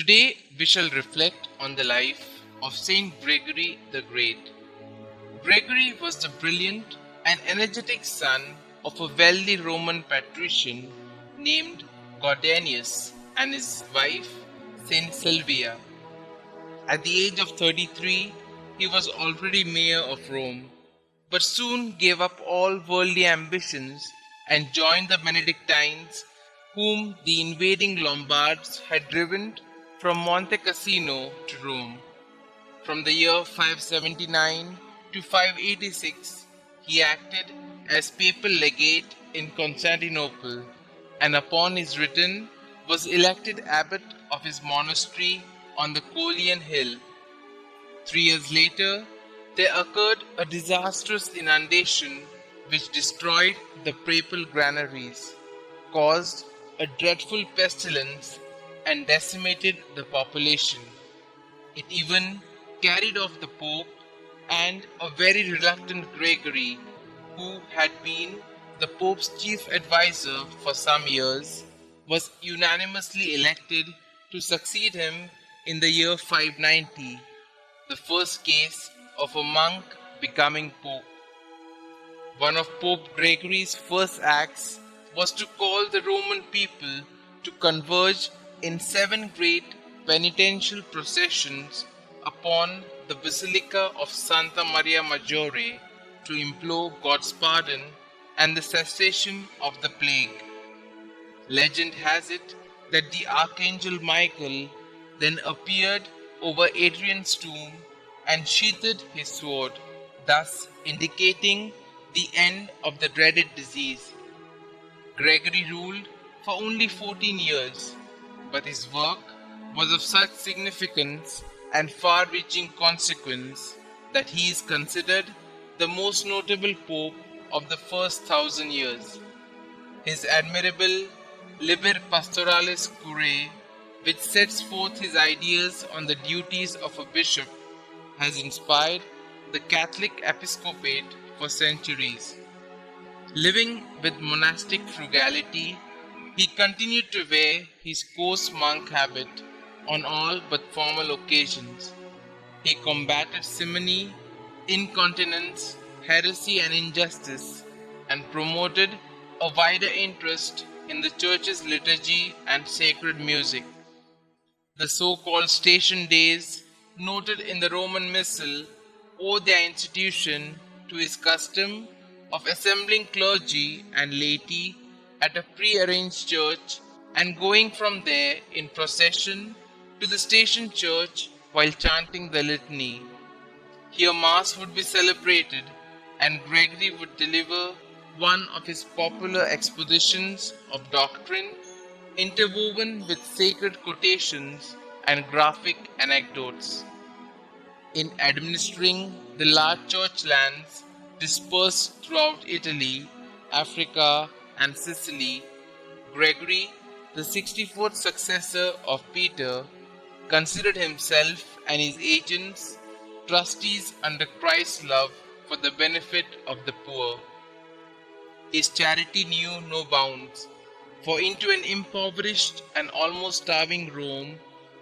Today we shall reflect on the life of St Gregory the Great. Gregory was the brilliant and energetic son of a wealthy Roman patrician named Gordanius and his wife Saint Sylvia. At the age of 33, he was already mayor of Rome, but soon gave up all worldly ambitions and joined the Benedictines, whom the invading Lombards had driven from Monte Cassino to Rome. From the year 579 to 586, he acted as papal legate in Constantinople, and upon his return was elected abbot of his monastery on the Coelian Hill. 3 years later, there occurred a disastrous inundation which destroyed the papal granaries, caused a dreadful pestilence, and decimated the population. It even carried off the Pope, and a very reluctant Gregory, who had been the Pope's chief advisor for some years, was unanimously elected to succeed him in the year 590, the first case of a monk becoming Pope. One of Pope Gregory's first acts was to call the Roman people to converge in 7 great penitential processions upon the Basilica of Santa Maria Maggiore to implore God's pardon and the cessation of the plague. Legend has it that the Archangel Michael then appeared over Adrian's tomb and sheathed his sword, thus indicating the end of the dreaded disease. Gregory ruled for only 14 years, but his work was of such significance and far-reaching consequence that he is considered the most notable pope of the first 1,000 years. His admirable Liber Pastoralis Curae, which sets forth his ideas on the duties of a bishop, has inspired the Catholic episcopate for centuries. Living with monastic frugality, he continued to wear his coarse monk habit on all but formal occasions. He combated simony, incontinence, heresy and injustice, and promoted a wider interest in the church's liturgy and sacred music. The so-called station days, noted in the Roman Missal, owe their institution to his custom of assembling clergy and laity at a pre-arranged church and going from there in procession to the station church while chanting the litany. Here Mass would be celebrated and Gregory would deliver one of his popular expositions of doctrine, interwoven with sacred quotations and graphic anecdotes. In administering the large church lands dispersed throughout Italy, Africa, and Sicily, Gregory, the 64th successor of Peter, considered himself and his agents trustees under Christ's love for the benefit of the poor. His charity knew no bounds, for into an impoverished and almost starving Rome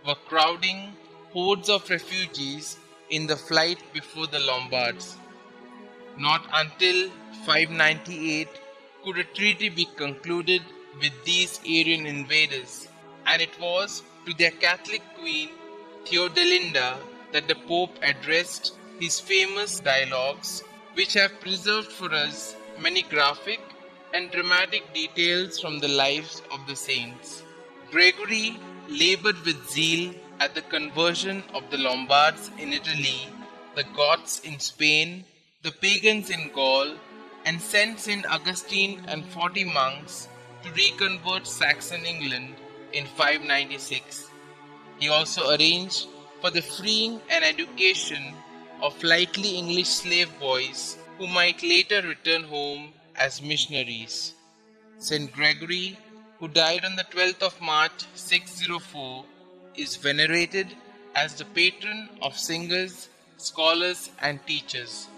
were crowding hordes of refugees in the flight before the Lombards. Not until 598 could a treaty be concluded with these Arian invaders, and it was to their Catholic queen Theodelinda that the Pope addressed his famous dialogues, which have preserved for us many graphic and dramatic details from the lives of the saints. Gregory labored with zeal at the conversion of the Lombards in Italy, the Goths in Spain, the pagans in Gaul, and sent St. Augustine and 40 monks to reconvert Saxon England in 596. He also arranged for the freeing and education of likely English slave boys who might later return home as missionaries. St. Gregory, who died on the 12th of March 604, is venerated as the patron of singers, scholars and teachers.